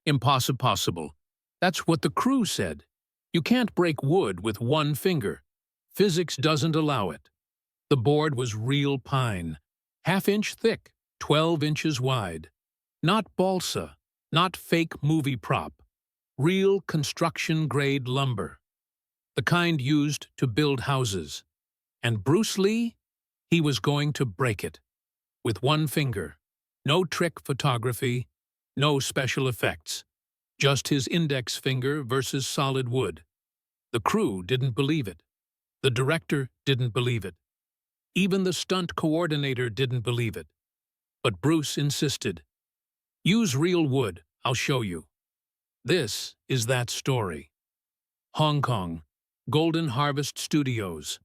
Impossible. That's what the crew said. You can't break wood with one finger. Physics doesn't allow it. The board was real pine, half-inch thick, 12 inches wide. Not balsa, not fake movie prop. Real construction-grade lumber. The kind used to build houses. And Bruce Lee? He was going to break it. With one finger. No trick photography, no special effects. Just his index finger versus solid wood. The crew didn't believe it. The director didn't believe it. Even the stunt coordinator didn't believe it. But Bruce insisted. Use real wood, I'll show you. This is that story. Hong Kong, Golden Harvest Studios,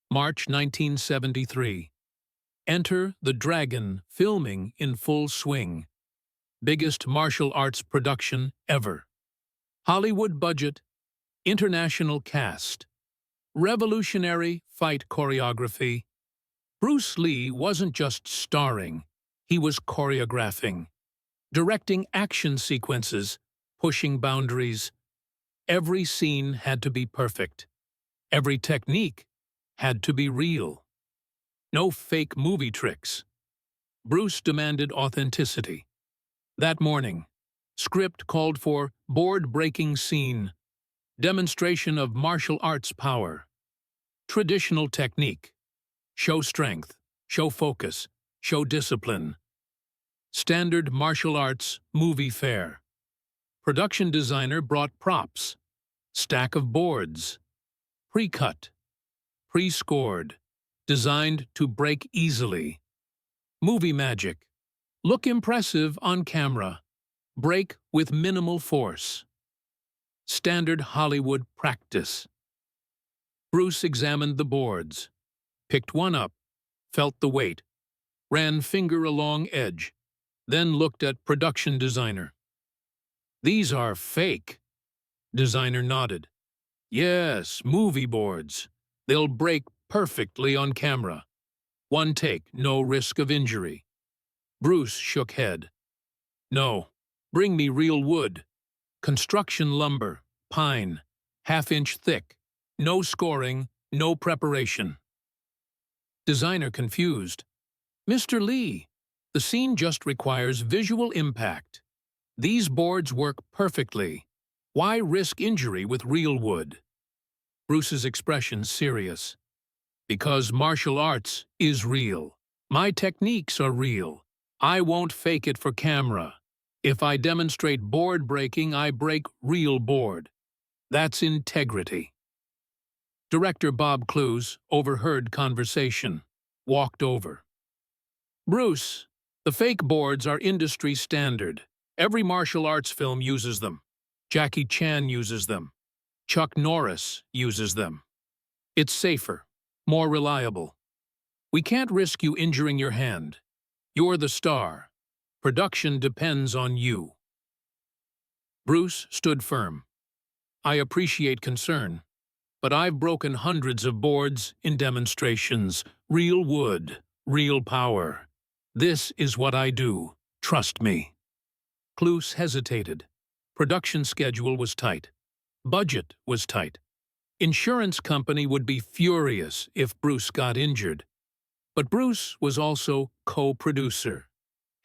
March 1973. Enter the Dragon filming in full swing. Biggest martial arts production ever. Hollywood budget, international cast. Revolutionary fight choreography. Bruce Lee wasn't just starring, he was choreographing. Directing action sequences, pushing boundaries. Every scene had to be perfect. Every technique had to be real. No fake movie tricks. Bruce demanded authenticity. That morning, script called for board-breaking scene, demonstration of martial arts power, traditional technique, show strength, show focus, show discipline. Standard martial arts movie fare. Production designer brought props, stack of boards, pre-cut, pre-scored, designed to break easily. Movie magic. Look impressive on camera. Break with minimal force. Standard Hollywood practice. Bruce examined the boards, picked one up, felt the weight, ran finger along edge, then looked at production designer. These are fake. Designer nodded. Yes, movie boards. They'll break perfectly on camera. One take, no risk of injury. Bruce shook head. No, bring me real wood. Construction lumber, pine, half-inch thick. No scoring, no preparation. Designer confused. Mr. Lee, the scene just requires visual impact. These boards work perfectly. Why risk injury with real wood? Bruce's expression serious. Because martial arts is real. My techniques are real. I won't fake it for camera. If I demonstrate board breaking, I break real board. That's integrity. Director Bob Clouse overheard conversation, walked over. Bruce, the fake boards are industry standard. Every martial arts film uses them. Jackie Chan uses them. Chuck Norris uses them. It's safer, more reliable. We can't risk you injuring your hand. You're the star. Production depends on you. Bruce stood firm. I appreciate concern, but I've broken hundreds of boards in demonstrations. Real wood, real power. This is what I do. Trust me. Clouse hesitated. Production schedule was tight. Budget was tight. Insurance company would be furious if Bruce got injured. But Bruce was also co-producer,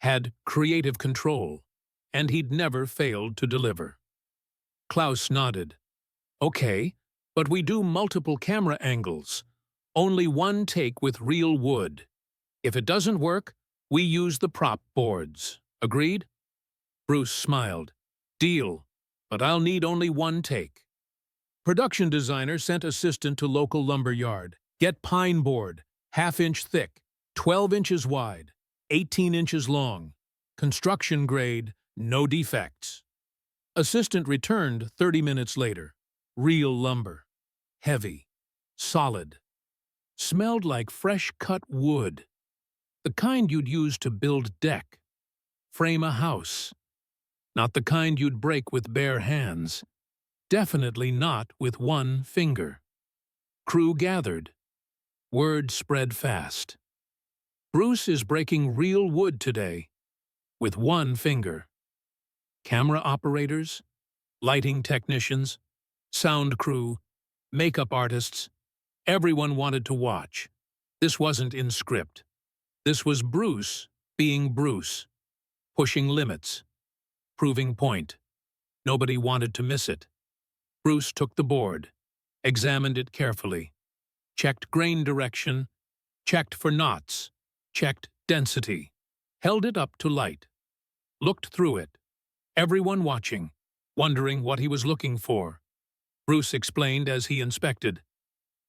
had creative control, and he'd never failed to deliver. Clouse nodded. Okay, but we do multiple camera angles. Only one take with real wood. If it doesn't work, we use the prop boards. Agreed? Bruce smiled. Deal, but I'll need only one take. Production designer sent assistant to local lumber yard. Get pine board, half-inch thick, 12 inches wide, 18 inches long. Construction grade, no defects. Assistant returned 30 minutes later. Real lumber. Heavy. Solid. Smelled like fresh-cut wood. The kind you'd use to build deck. Frame a house. Not the kind you'd break with bare hands. Definitely not with one finger. Crew gathered. Word spread fast. Bruce is breaking real wood today. With one finger. Camera operators, lighting technicians, sound crew, makeup artists, everyone wanted to watch. This wasn't in script. This was Bruce being Bruce, pushing limits, proving point. Nobody wanted to miss it. Bruce took the board, examined it carefully, checked grain direction, checked for knots, checked density, held it up to light, looked through it, everyone watching, wondering what he was looking for. Bruce explained as he inspected.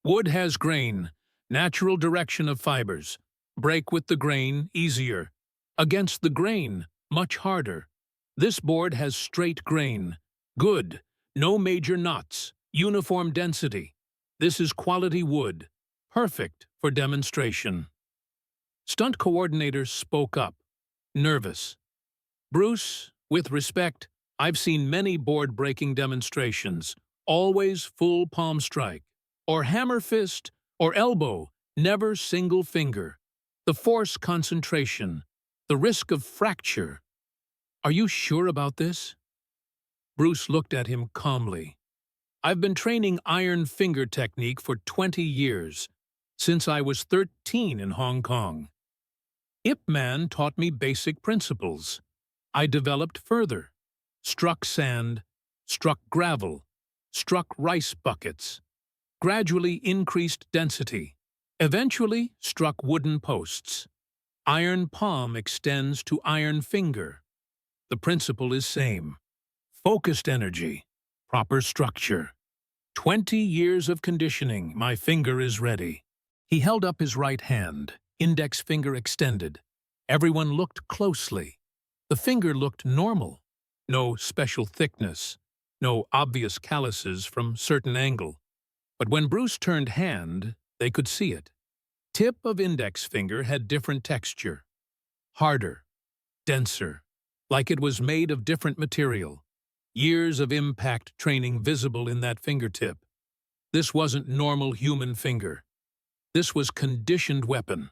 Wood has grain, natural direction of fibers. Break with the grain, easier. Against the grain, much harder. This board has straight grain. Good. No major knots. Uniform density. This is quality wood. Perfect for demonstration. Stunt coordinator spoke up, nervous. Bruce, with respect, I've seen many board-breaking demonstrations. Always full palm strike, or hammer fist, or elbow, never single finger. The force concentration, the risk of fracture. Are you sure about this? Bruce looked at him calmly. I've been training iron finger technique for 20 years, since I was 13 in Hong Kong. Ip Man taught me basic principles. I developed further, struck sand, struck gravel, struck rice buckets, gradually increased density, eventually struck wooden posts. Iron palm extends to iron finger. The principle is same. Focused energy, proper structure. 20 years of conditioning, my finger is ready. He held up his right hand, index finger extended. Everyone looked closely. The finger looked normal. No special thickness, no obvious calluses from certain angle. But when Bruce turned hand, they could see it. Tip of index finger had different texture. Harder, denser, like it was made of different material. Years of impact training visible in that fingertip. This wasn't normal human finger. This was conditioned weapon.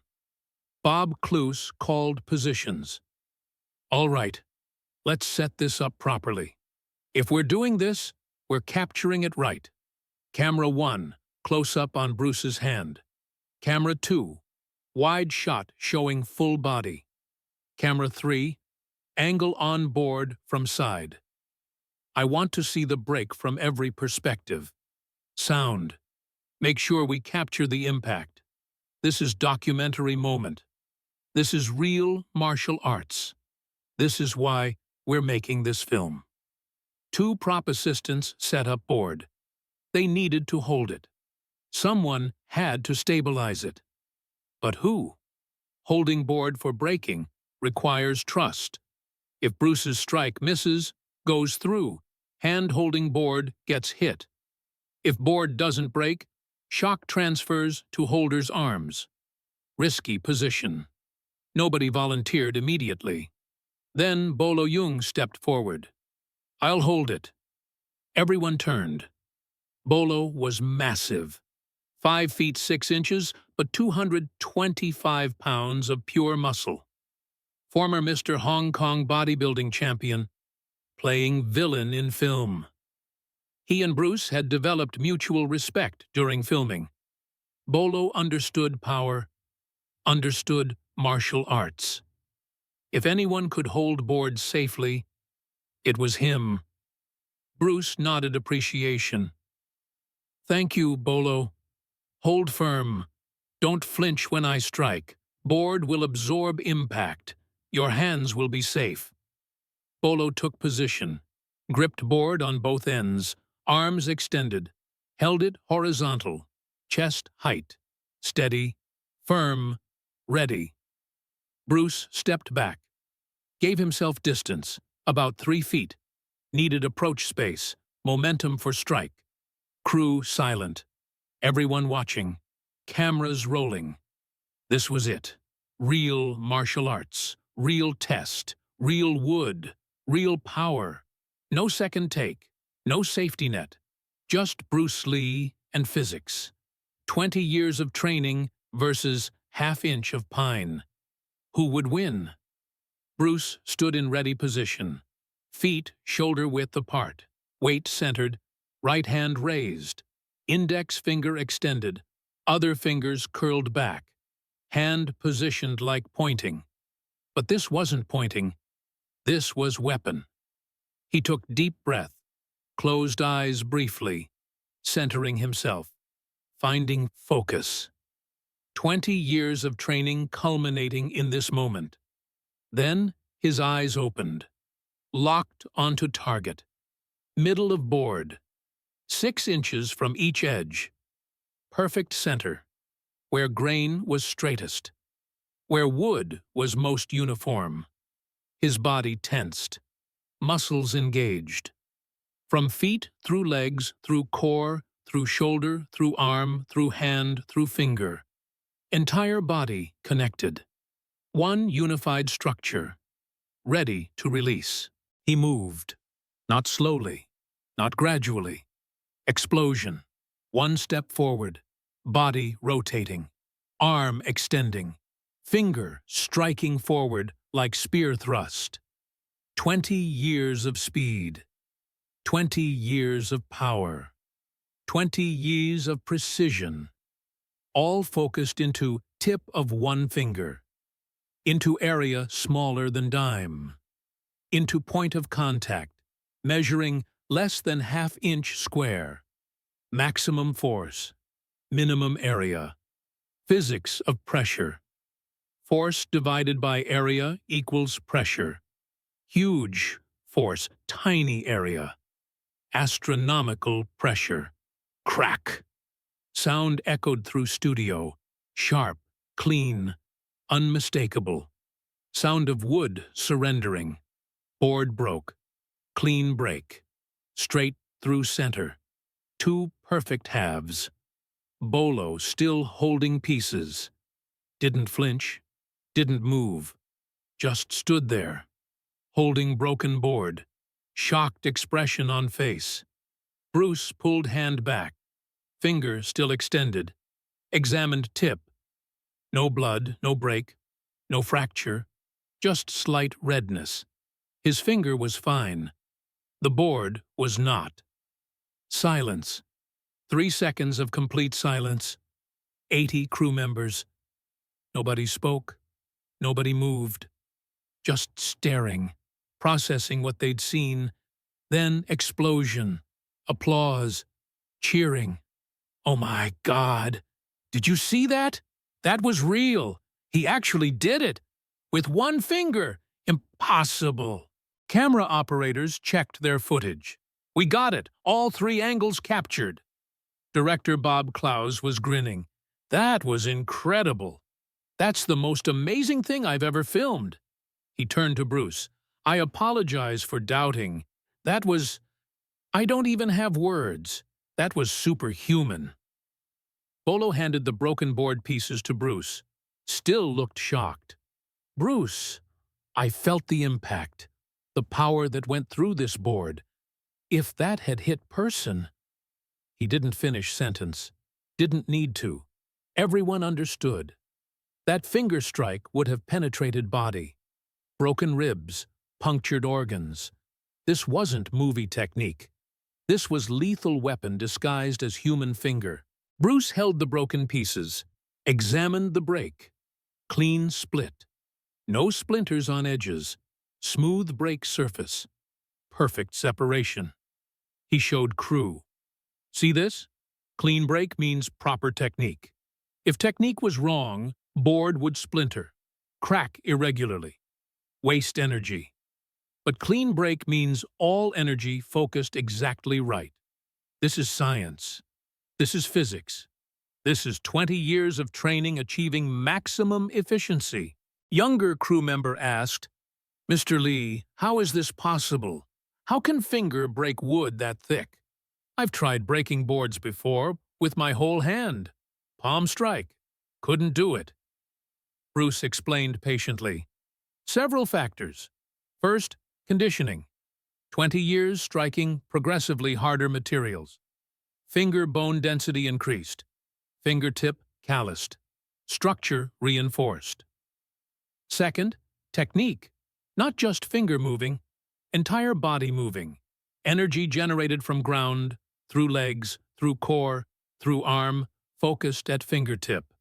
Bob Clouse called positions. All right, let's set this up properly. If we're doing this, we're capturing it right. Camera 1, close-up on Bruce's hand. Camera 2, wide shot showing full body. Camera 3, angle on board from side. I want to see the break from every perspective. Sound. Make sure we capture the impact. This is documentary moment. This is real martial arts. This is why we're making this film. 2 prop assistants set up board. They needed to hold it. Someone had to stabilize it. But who? Holding board for breaking requires trust. If Bruce's strike misses, goes through, hand-holding board gets hit. If board doesn't break, shock transfers to holder's arms. Risky position. Nobody volunteered immediately. Then Bolo Yung stepped forward. I'll hold it. Everyone turned. Bolo was massive. 5 feet 6 inches, but 225 pounds of pure muscle. Former Mr. Hong Kong bodybuilding champion, playing villain in film. He and Bruce had developed mutual respect during filming. Bolo understood power, understood martial arts. If anyone could hold board safely, it was him. Bruce nodded appreciation. Thank you, Bolo. Hold firm. Don't flinch when I strike. Board will absorb impact. Your hands will be safe. Bolo took position, gripped board on both ends, arms extended, held it horizontal, chest height, steady, firm, ready. Bruce stepped back, gave himself distance, about 3 feet, needed approach space, momentum for strike. Crew silent, everyone watching, cameras rolling. This was it. Real martial arts, real test, real wood, real power. No second take, no safety net, just Bruce Lee and physics. 20 years of training versus half-inch of pine. Who would win? Bruce stood in ready position, Feet shoulder-width apart, weight centered, right hand raised, index finger extended, other fingers curled back, hand positioned like pointing. But this wasn't pointing, this was weapon. He took deep breath, closed eyes briefly, centering himself, finding focus. 20 years of training culminating in this moment. Then his eyes opened, locked onto target. Middle of board, 6 inches from each edge. Perfect center, where grain was straightest, where wood was most uniform. His body tensed, muscles engaged. From feet through legs, through core, through shoulder, through arm, through hand, through finger. Entire body connected. One unified structure, ready to release. He moved, not slowly, not gradually. Explosion. One step forward, body rotating, arm extending, finger striking forward like spear thrust. 20 years of speed, 20 years of power, 20 years of precision, all focused into tip of one finger, into area smaller than dime, into point of contact, measuring less than ½ inch square. Maximum force, minimum area. Physics of pressure. Force divided by area equals pressure. Huge force, tiny area. Astronomical pressure. Crack. Sound echoed through studio. Sharp, clean, unmistakable. Sound of wood surrendering. Board broke. Clean break. Straight through center. 2 perfect halves. Bolo still holding pieces. Didn't flinch. Didn't move. Just stood there. Holding broken board. Shocked expression on face. Bruce pulled hand back. Finger still extended. Examined tip. No blood, no break, no fracture. Just slight redness. His finger was fine. The board was not. Silence. 3 seconds of complete silence. 80 crew members. Nobody spoke. Nobody moved. Just staring, processing what they'd seen. Then explosion. Applause. Cheering. Oh my God! Did you see that? That was real. He actually did it. With 1 finger. Impossible. Camera operators checked their footage. We got it. All 3 angles captured. Director Bob Clouse was grinning. That was incredible. That's the most amazing thing I've ever filmed. He turned to Bruce. I apologize for doubting. I don't even have words. That was superhuman. Bolo handed the broken board pieces to Bruce. Still looked shocked. Bruce, I felt the impact. The power that went through this board. If that had hit person... He didn't finish sentence. Didn't need to. Everyone understood. That finger strike would have penetrated body. Broken ribs, punctured organs. This wasn't movie technique. This was lethal weapon disguised as human finger. Bruce held the broken pieces, examined the break. Clean split. No splinters on edges. Smooth break surface. Perfect separation. He showed crew. See this? Clean break means proper technique. If technique was wrong, board would splinter, crack irregularly, waste energy. But clean break means all energy focused exactly right. This is science. This is physics. This is 20 years of training achieving maximum efficiency. Younger crew member asked, Mr. Lee, how is this possible? How can finger break wood that thick? I've tried breaking boards before with my whole hand. Palm strike. Couldn't do it. Bruce explained patiently. Several factors. First, conditioning. 20 years striking progressively harder materials. Finger bone density increased. Fingertip calloused. Structure reinforced. Second, technique. Not just finger moving, Entire body moving. Energy generated from ground, through legs, through core, through arm, focused at fingertip.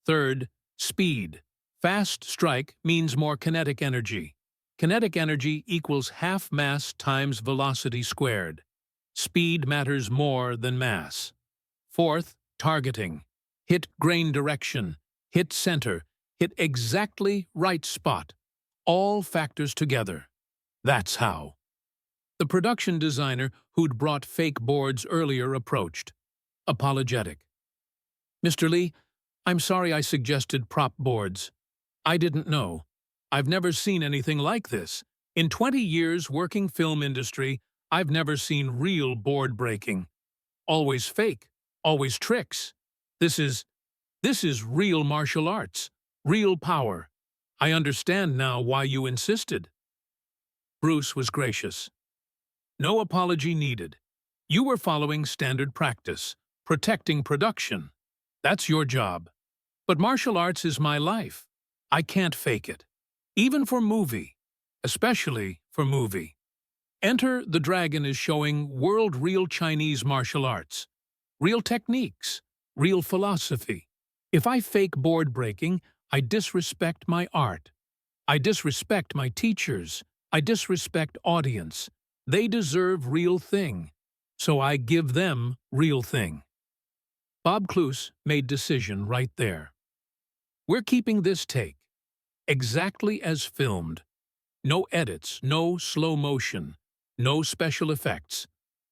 Third, speed. Fast strike means more kinetic energy. Kinetic energy equals half mass times velocity squared. Speed matters more than mass. Fourth, targeting. Hit grain direction, hit center, hit exactly right spot. All factors together. That's how. The production designer who'd brought fake boards earlier approached, apologetic. "Mr. Lee, I'm sorry I suggested prop boards. I didn't know. I've never seen anything like this. In 20 years working film industry, I've never seen real board breaking. Always fake, always tricks. This is real martial arts, real power. I understand now why you insisted." Bruce was gracious. "No apology needed. You were following standard practice, protecting production. That's your job. But martial arts is my life. I can't fake it. Even for movie. Especially for movie. Enter the Dragon is showing world-real Chinese martial arts. Real techniques. Real philosophy. If I fake board breaking, I disrespect my art. I disrespect my teachers. I disrespect audience. They deserve real thing. So I give them real thing." Bob Clouse made decision right there. "We're keeping this take. Exactly as filmed. No edits, no slow motion, no special effects.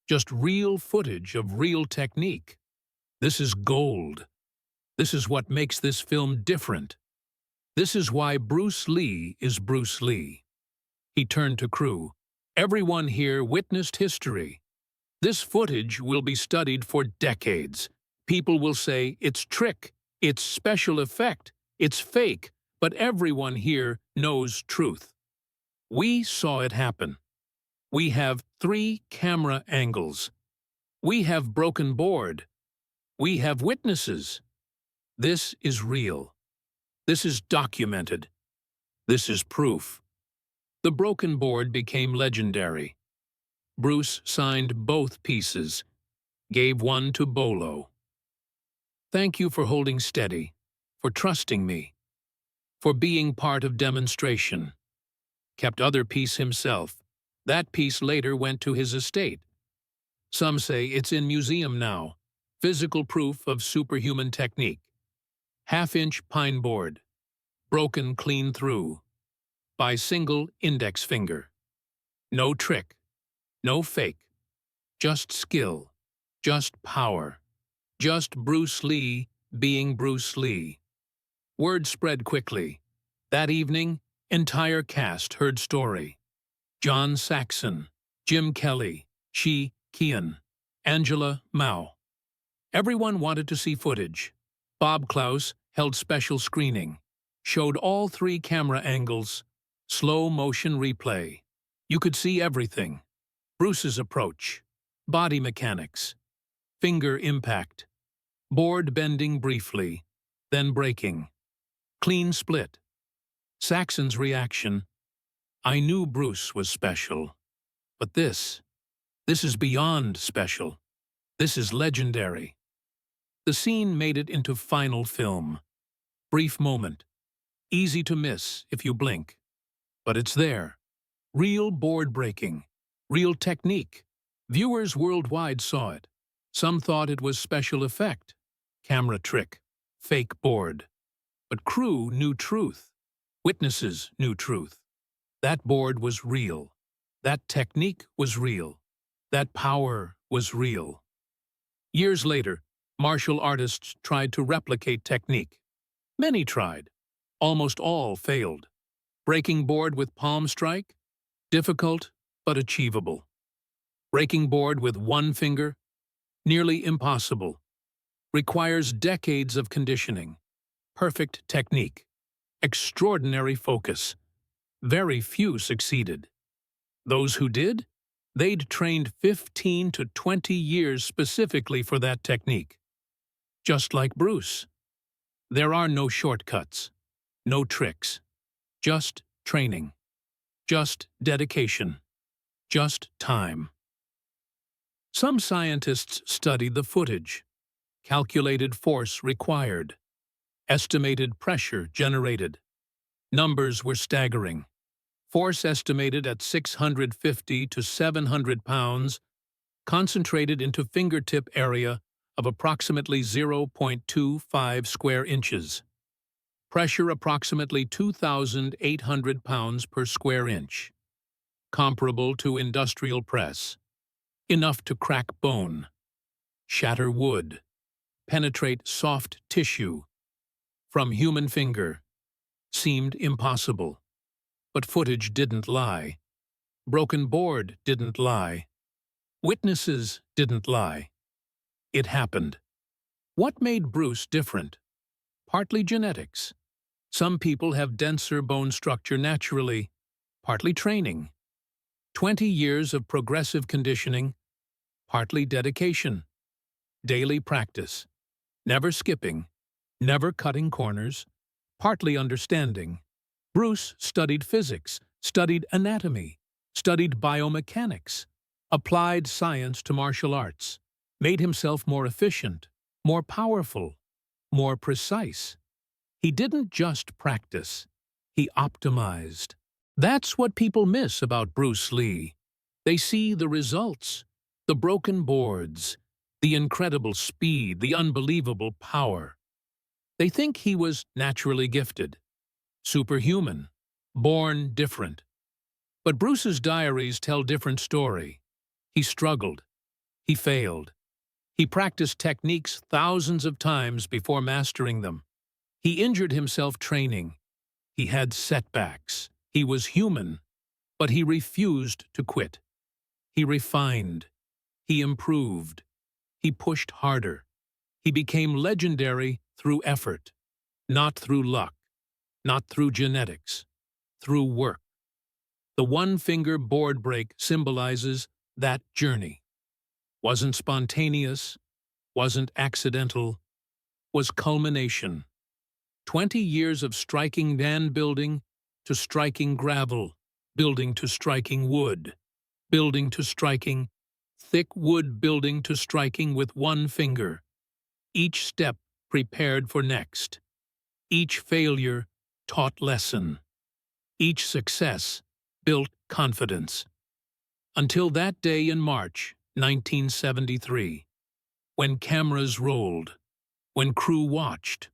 Just real footage of real technique. This is gold. This is what makes this film different. This is why Bruce Lee is Bruce Lee." He turned to crew. "Everyone here witnessed history. This footage will be studied for decades. People will say it's trick, it's special effect, it's fake, but everyone here knows truth. We saw it happen. We have 3 camera angles. We have broken board. We have witnesses. This is real. This is documented. This is proof." The broken board became legendary. Bruce signed both pieces, gave one to Bolo. "Thank you for holding steady, for trusting me, for being part of demonstration." Kept other piece himself. That piece later went to his estate. Some say it's in museum now. Physical proof of superhuman technique. Half-inch pine board. Broken clean through. By single index finger. No trick. No fake. Just skill. Just power. Just Bruce Lee being Bruce Lee. Word spread quickly. That evening, entire cast heard story. John Saxon, Jim Kelly, Shi Qian, Angela Mao. Everyone wanted to see footage. Bob Clouse held special screening. Showed all 3 camera angles. Slow motion replay. You could see everything. Bruce's approach. Body mechanics. Finger impact. Board bending briefly. Then breaking. Clean split. Saxon's reaction. "I knew Bruce was special. But this is beyond special. This is legendary." The scene made it into final film. Brief moment. Easy to miss if you blink. But it's there. Real board breaking. Real technique. Viewers worldwide saw it. Some thought it was special effect. Camera trick. Fake board. But crew knew truth. Witnesses knew truth. That board was real. That technique was real. That power was real. Years later, martial artists tried to replicate technique. Many tried. Almost all failed. Breaking board with palm strike? Difficult, but achievable. Breaking board with one finger? Nearly impossible. Requires decades of conditioning. Perfect technique. Extraordinary focus. Very few succeeded. Those who did? They'd trained 15 to 20 years specifically for that technique. Just like Bruce. There are no shortcuts. No tricks. Just training. Just dedication. just time. Some scientists studied the footage, calculated force required, estimated pressure generated. Numbers were staggering. Force estimated at 650 to 700 pounds, concentrated into fingertip area of approximately 0.25 square inches. Pressure approximately 2,800 pounds per square inch. Comparable to industrial press. Enough to crack bone, shatter wood, penetrate soft tissue. From human finger. Seemed impossible. But footage didn't lie. Broken board didn't lie. Witnesses didn't lie. It happened. What made Bruce different? Partly genetics. Some people have denser bone structure naturally, partly training. 20 years of progressive conditioning, partly dedication. Daily practice. Never skipping, never cutting corners, partly understanding. Bruce studied physics, studied anatomy, studied biomechanics, applied science to martial arts, made himself more efficient, more powerful, more precise. He didn't just practice, he optimized. That's what people miss about Bruce Lee. They see the results, the broken boards, the incredible speed, the unbelievable power. They think he was naturally gifted, superhuman, born different. But Bruce's diaries tell different story. He struggled. He failed. He practiced techniques thousands of times before mastering them. He injured himself training. He had setbacks. He was human, but he refused to quit. He refined. He improved. He pushed harder. He became legendary through effort, not through luck, not through genetics, through work. The one-finger board break symbolizes that journey. Wasn't spontaneous, wasn't accidental, was culmination. 20 years of striking man building to striking gravel, building to striking wood, building to striking thick wood, building to striking with one finger. Each step prepared for next. Each failure taught lesson. Each success built confidence. Until that day in March 1973, when cameras rolled, when crew watched,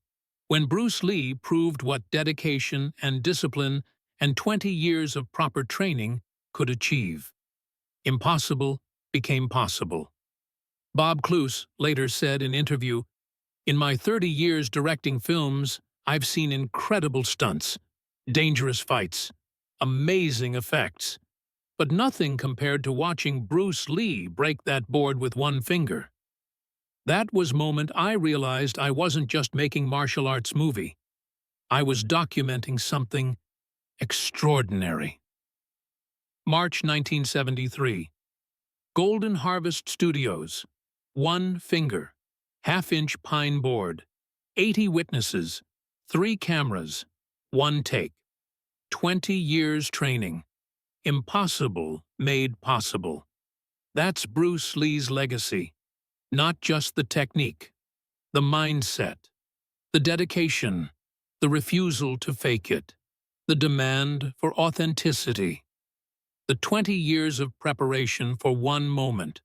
when Bruce Lee proved what dedication and discipline and 20 years of proper training could achieve. Impossible became possible. Bob Clouse later said in interview, "In my 30 years directing films, I've seen incredible stunts, dangerous fights, amazing effects, but nothing compared to watching Bruce Lee break that board with one finger. That was moment I realized I wasn't just making martial arts movie. I was documenting something extraordinary." March 1973. Golden Harvest Studios. One finger. Half-inch pine board. 80 witnesses. 3 cameras. 1 take. 20 years training. Impossible made possible. That's Bruce Lee's legacy. Not just the technique, the mindset, the dedication, the refusal to fake it, the demand for authenticity, the 20 years of preparation for one moment.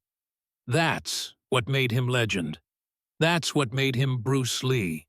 That's what made him legend. That's what made him Bruce Lee.